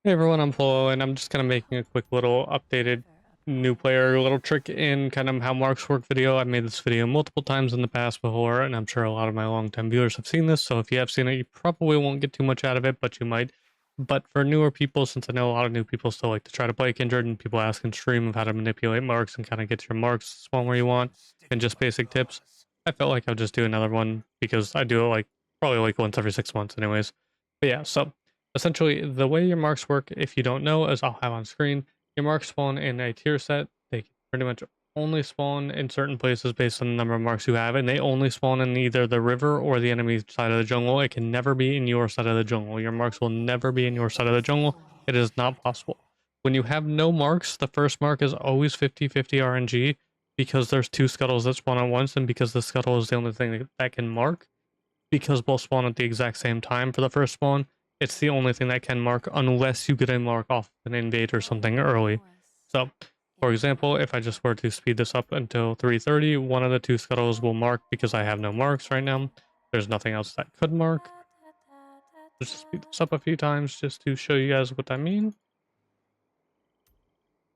Hey everyone, I'm Flo, and I'm just kind of making a quick little updated new player little trick in kind of how marks work video. I've made this video multiple times in the past before, and I'm sure a lot of my long-time viewers have seen this, so if you have seen it, you probably won't get too much out of it, but you might. But for newer people, since I know a lot of new people still like to try to play Kindred, and people ask in stream of how to manipulate marks and kind of get your marks spawn where you want, and just basic tips, I felt like I'll just do another one, because I do it like probably like once every 6 months anyways. But yeah, so essentially, the way your marks work, if you don't know, as I'll have on screen, your marks spawn in a tier set. They can pretty much only spawn in certain places based on the number of marks you have, and they only spawn in either the river or the enemy side of the jungle. It can never be in your side of the jungle. Your marks will never be in your side of the jungle. It is not possible. When you have no marks, the first mark is always 50-50 RNG because there's two scuttles that spawn at once, and because the scuttle is the only thing that can mark, because both spawn at the exact same time for the first spawn, it's the only thing that can mark unless you get a mark off an invade or something early. So, for example, if I just were to speed this up until 3:30, one of the two scuttles will mark because I have no marks right now. There's nothing else that could mark. Just speed this up a few times just to show you guys what I mean.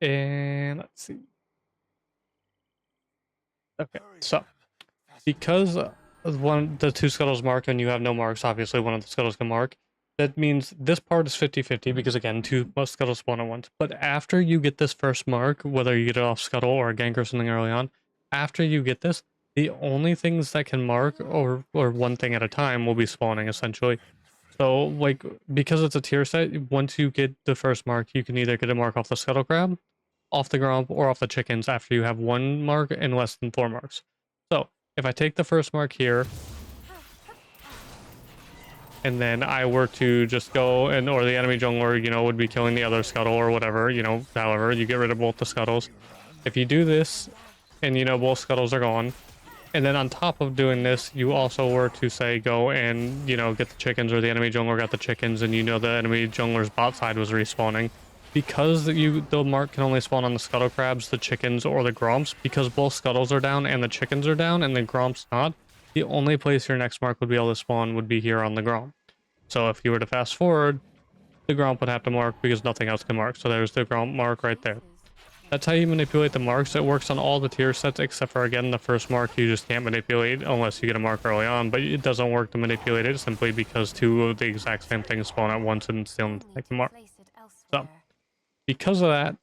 And let's see. Okay, so because the two scuttles mark and you have no marks, obviously one of the scuttles can mark. That means this part is 50-50 because again, two scuttles spawn at once. But after you get this first mark, whether you get it off scuttle or a gank or something early on, after you get this, the only things that can mark or one thing at a time will be spawning essentially. So like because it's a tier set, once you get the first mark, you can either get a mark off the scuttle crab, off the gromp, or off the chickens after you have one mark and less than 4 marks. So if I take the first mark here, and then I were to just go and, or the enemy jungler, you know, would be killing the other scuttle or whatever, you know, however, you get rid of both the scuttles. If you do this, and you know, both scuttles are gone, and then on top of doing this, you also were to say go and, you know, get the chickens, or the enemy jungler got the chickens, and you know the enemy jungler's bot side was respawning. Because the mark can only spawn on the scuttle crabs, the chickens, or the gromps, because both scuttles are down and the chickens are down and the gromps not, the only place your next mark would be able to spawn would be here on the gromp. So if you were to fast forward, the gromp would have to mark because nothing else can mark. So there's the gromp mark right there. That's how you manipulate the marks. It works on all the tier sets except for, again, the first mark you just can't manipulate unless you get a mark early on, but it doesn't work to manipulate it simply because two of the exact same things spawn at once and it's the only thing that can mark. So because of that,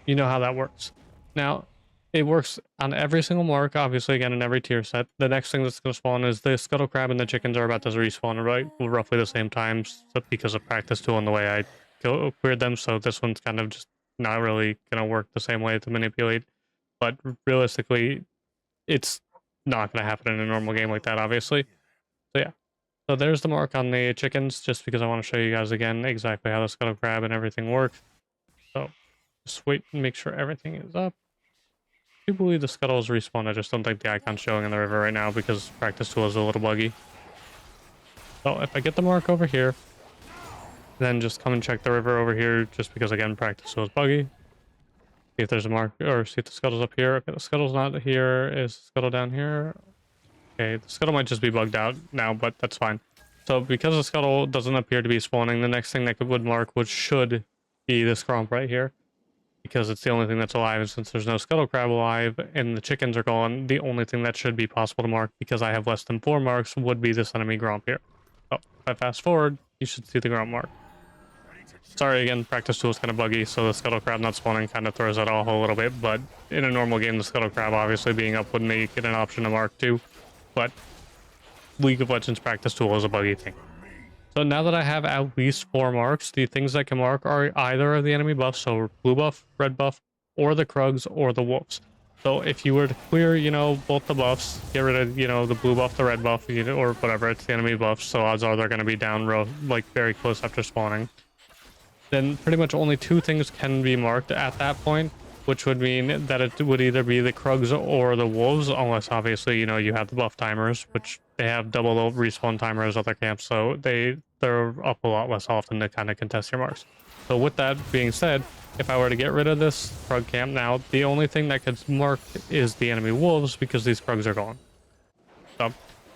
you know how that works. Now, it works on every single mark, obviously, again, in every tier set. The next thing that's going to spawn is the scuttle crab and the chickens are about to respawn, right? Roughly the same times because of practice tool and the way I cleared them. So this one's kind of just not really going to work the same way to manipulate. But realistically, it's not going to happen in a normal game like that, obviously. So yeah. So there's the mark on the chickens, just because I want to show you guys again exactly how the scuttle crab and everything works. So just wait and make sure everything is up. I do believe the scuttle is respawned. I just don't think the icon's showing in the river right now because practice tool is a little buggy. So if I get the mark over here, then just come and check the river over here, just because again practice tool is buggy. See if there's a mark, or see if the scuttle's up here. Okay, the scuttle's not here. Is the scuttle down here? Okay, the scuttle might just be bugged out now, but that's fine. So because the scuttle doesn't appear to be spawning, the next thing that would mark, which should be this gromp right here, because it's the only thing that's alive, and since there's no scuttle crab alive and the chickens are gone, the only thing that should be possible to mark, because I have less than 4 marks, would be this enemy gromp here. So if I fast forward, you should see the gromp mark. Sorry again, practice tool is kind of buggy, so the scuttle crab not spawning kind of throws that off a little bit, but in a normal game, the scuttle crab obviously being up would make it an option to mark too, but League of Legends practice tool is a buggy thing. So now that I have at least 4 marks, the things that can mark are either of the enemy buffs, so blue buff, red buff, or the Krugs, or the wolves. So if you were to clear, you know, both the buffs, get rid of, you know, the blue buff, the red buff, you know, or whatever, it's the enemy buffs, so odds are they're going to be down row, like very close after spawning. Then pretty much only 2 things can be marked at that point, which would mean that it would either be the Krugs or the wolves, unless obviously, you know, you have the buff timers, which they have double respawn timers at their camps, so they're up a lot less often to kind of contest your marks. So with that being said, if I were to get rid of this Krug camp now, the only thing that could mark is the enemy wolves, because these Krugs are gone. So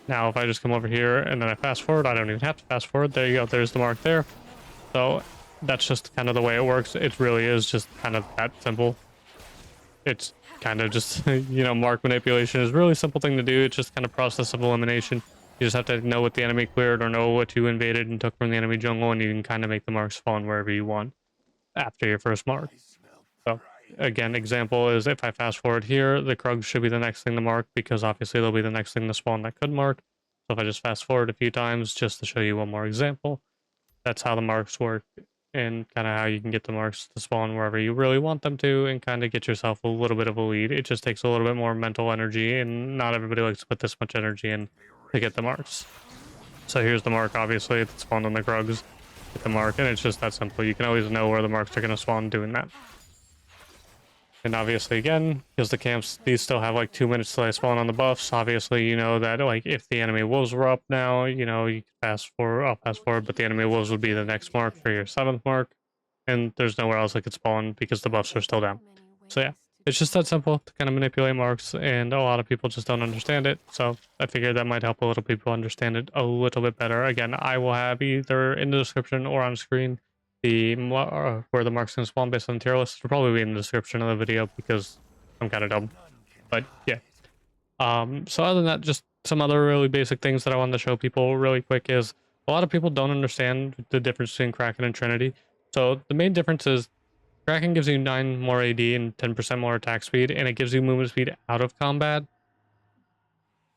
now if I just come over here and then I fast forward, I don't even have to fast forward. There you go. There's the mark there. So that's just kind of the way it works. It really is just kind of that simple. It's kind of just, you know, mark manipulation is a really simple thing to do. It's just kind of process of elimination. You just have to know what the enemy cleared or know what you invaded and took from the enemy jungle, and you can kind of make the marks spawn wherever you want after your first mark. So again, example is if I fast forward here, the Krugs should be the next thing to mark because obviously they'll be the next thing to spawn that could mark. So if I just fast forward a few times just to show you one more example, that's how the marks work and kind of how you can get the marks to spawn wherever you really want them to and kind of get yourself a little bit of a lead. It just takes a little bit more mental energy, and not everybody likes to put this much energy in to get the marks. So here's the mark, obviously, it's spawned on the Krugs. Get the mark, and it's just that simple. You can always know where the marks are going to spawn doing that. And obviously, again, because the camps, these still have like 2 minutes till they spawn on the buffs. Obviously, you know that like if the enemy wolves were up now, you know, you can fast forward, I'll fast forward, but the enemy wolves would be the next mark for your 7th mark. And there's nowhere else that could spawn because the buffs are still down. So yeah, it's just that simple to kind of manipulate marks, and a lot of people just don't understand it. So I figured that might help a little people understand it a little bit better. Again, I will have either in the description or on screen the where the marks can spawn based on the tier list. It'll probably be in the description of the video because I'm kind of dumb. But yeah. So other than that, just some other really basic things that I wanted to show people really quick is a lot of people don't understand the difference between Kraken and Trinity. So the main difference is Kraken gives you 9 more AD and 10% more attack speed, and it gives you movement speed out of combat.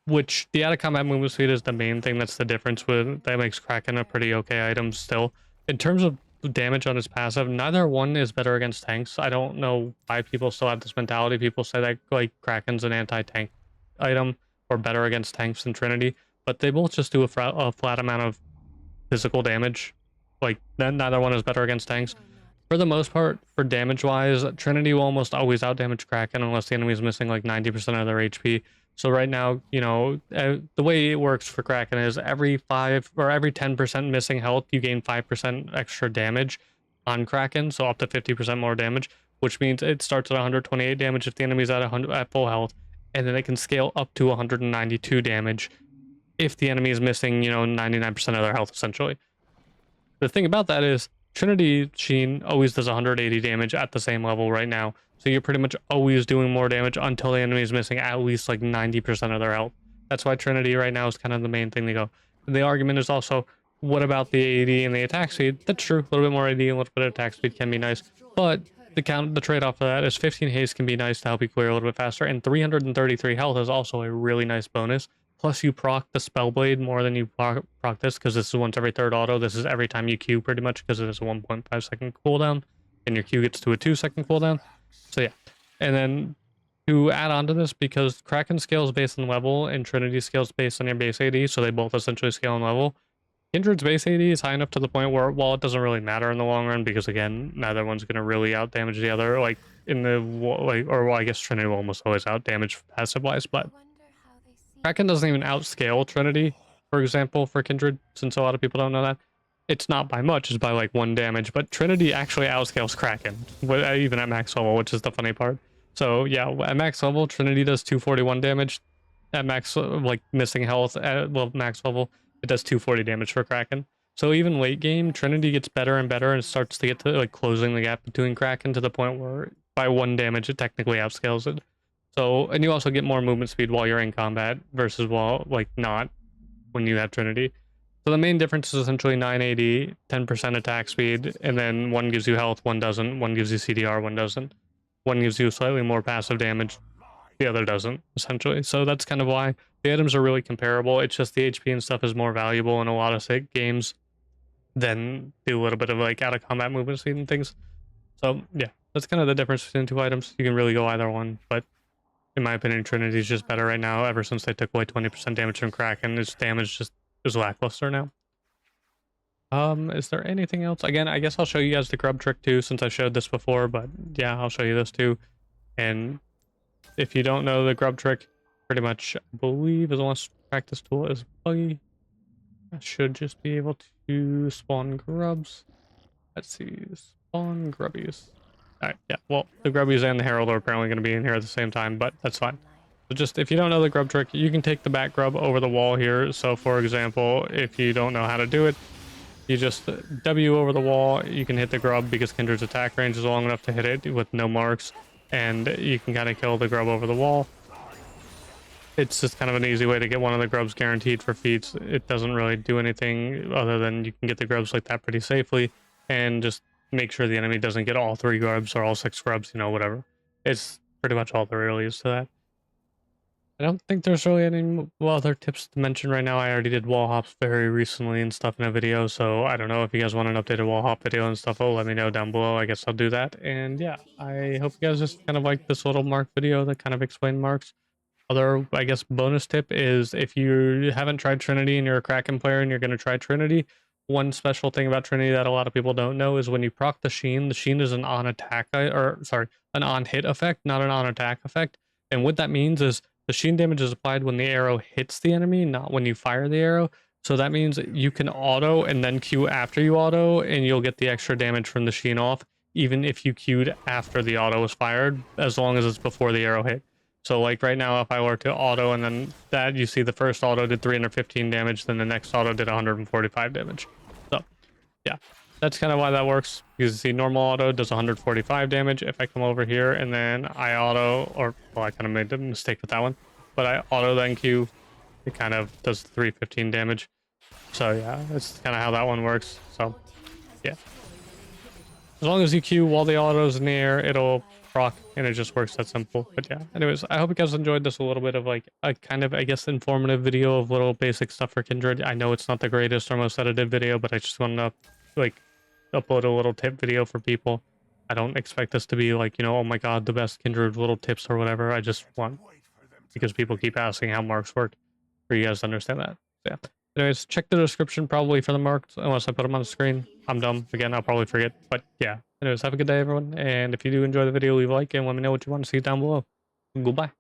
Which the out of combat movement speed is the main thing that's the difference with that makes Kraken a pretty okay item still. In terms of damage on his passive, neither one is better against tanks. I don't know why people still have this mentality. People say that like Kraken's an anti-tank item or better against tanks than Trinity, but they both just do a flat amount of physical damage. Like neither one is better against tanks. For the most part, for damage wise, Trinity will almost always outdamage Kraken unless the enemy is missing like 90% of their HP. So right now, you know, the way it works for Kraken is every 5 or every 10% missing health, you gain 5% extra damage on Kraken, so up to 50% more damage, which means it starts at 128 damage if the enemy's at 100 at full health, and then it can scale up to 192 damage if the enemy is missing, you know, 99% of their health essentially. The thing about that is Trinity Sheen always does 180 damage at the same level right now. So you're pretty much always doing more damage until the enemy is missing at least like 90% of their health. That's why Trinity right now is kind of the main thing to go. And the argument is also, what about the AD and the attack speed? That's true. A little bit more AD and a little bit of attack speed can be nice. But the trade-off of that is 15 haste can be nice to help you clear a little bit faster. And 333 health is also a really nice bonus. Plus you proc the Spellblade more than you proc this, because this is once every 3rd auto. This is every time you Q pretty much, because it is a 1.5 second cooldown. And your Q gets to a 2 second cooldown. So yeah, and then to add on to this, because Kraken scales based on level and Trinity scales based on your base AD, so they both essentially scale on level. Kindred's base AD is high enough to the point where, while it doesn't really matter in the long run, because again, neither one's going to really out damage the other, like in the like, or well, I guess Trinity will almost always out damage passive wise, but Kraken doesn't even outscale Trinity, for example, for Kindred, since a lot of people don't know that. It's not by much, it's by like 1 damage, but Trinity actually outscales Kraken, even at max level, which is the funny part. So yeah, at max level, Trinity does 241 damage. At max, like missing health at max level, it does 240 damage for Kraken. So even late game, Trinity gets better and better and starts to get to like closing the gap between Kraken to the point where by 1 damage, it technically outscales it. So, and you also get more movement speed while you're in combat versus while like not when you have Trinity. So the main difference is essentially 980, 10% attack speed, and then one gives you health, one doesn't. One gives you CDR, one doesn't. One gives you slightly more passive damage, the other doesn't, essentially. So that's kind of why the items are really comparable. It's just the HP and stuff is more valuable in a lot of games than do a little bit of like out of combat movement speed and things. So yeah, that's kind of the difference between 2 items. You can really go either one, but in my opinion, Trinity is just better right now. Ever since they took away 20% damage from Kraken, its damage just is lackluster now. Is there anything else? Again, I guess I'll show you guys the grub trick too, since I showed this before, but yeah, I'll show you this too. And if you don't know the grub trick, pretty much, I believe, as long as practice tool is buggy, I should just be able to spawn grubs. Let's see, spawn grubbies. Alright, yeah, well, the grubbies and the herald are apparently going to be in here at the same time, but that's fine. So just, if you don't know the grub trick, you can take the back grub over the wall here. So for example, if you don't know how to do it, You just W over the wall. You can hit the grub because Kindred's attack range is long enough to hit it with no marks, and you can kind of kill the grub over the wall. It's just kind of an easy way to get one of the grubs guaranteed for feats. It doesn't really do anything other than you can get the grubs like that pretty safely, and just make sure the enemy doesn't get all 3 grubs or all 6 grubs, you know, whatever. It's pretty much all there really is to that. I don't think there's really any other tips to mention right now. I already did wall hops very recently and stuff in a video, so I don't know if you guys want an updated wall hop video and stuff. Oh, let me know down below. I guess I'll do that. And yeah, I hope you guys just kind of like this little mark video that kind of explained marks. Other, I guess, bonus tip is if you haven't tried Trinity and you're a Kraken player and you're going to try Trinity, one special thing about Trinity that a lot of people don't know is when you proc the Sheen is an on attack, or sorry, an on hit effect, not an on attack effect. And what that means is the Sheen damage is applied when the arrow hits the enemy, not when you fire the arrow. So that means you can auto and then Q after you auto, and you'll get the extra damage from the Sheen off, even if you queued after the auto was fired, as long as it's before the arrow hit. So like right now, if I were to auto and then that, you see the first auto did 315 damage, then the next auto did 145 damage. So yeah, that's kind of why that works. Because you see normal auto does 145 damage. If I come over here and then I auto, or well, I kind of made a mistake with that one, but I auto then Q, it kind of does 315 damage. So yeah, that's kind of how that one works. So yeah, as long as you Q while the auto's in the air, it'll proc, and it just works that simple. But yeah, anyways, I hope you guys enjoyed this a little bit of like a kind of, I guess, informative video of little basic stuff for Kindred. I know it's not the greatest or most edited video, but I just want to like upload a little tip video for people. I don't expect this to be like, you know, oh my god, the best Kindred little tips or whatever. I just want, because people keep asking how marks work, for you guys to understand that. So, yeah. Anyways, check the description probably for the marks, unless I put them on the screen. I'm dumb. Again, I'll probably forget. But yeah. Anyways, have a good day, everyone. And if you do enjoy the video, leave a like and let me know what you want to see down below. Goodbye.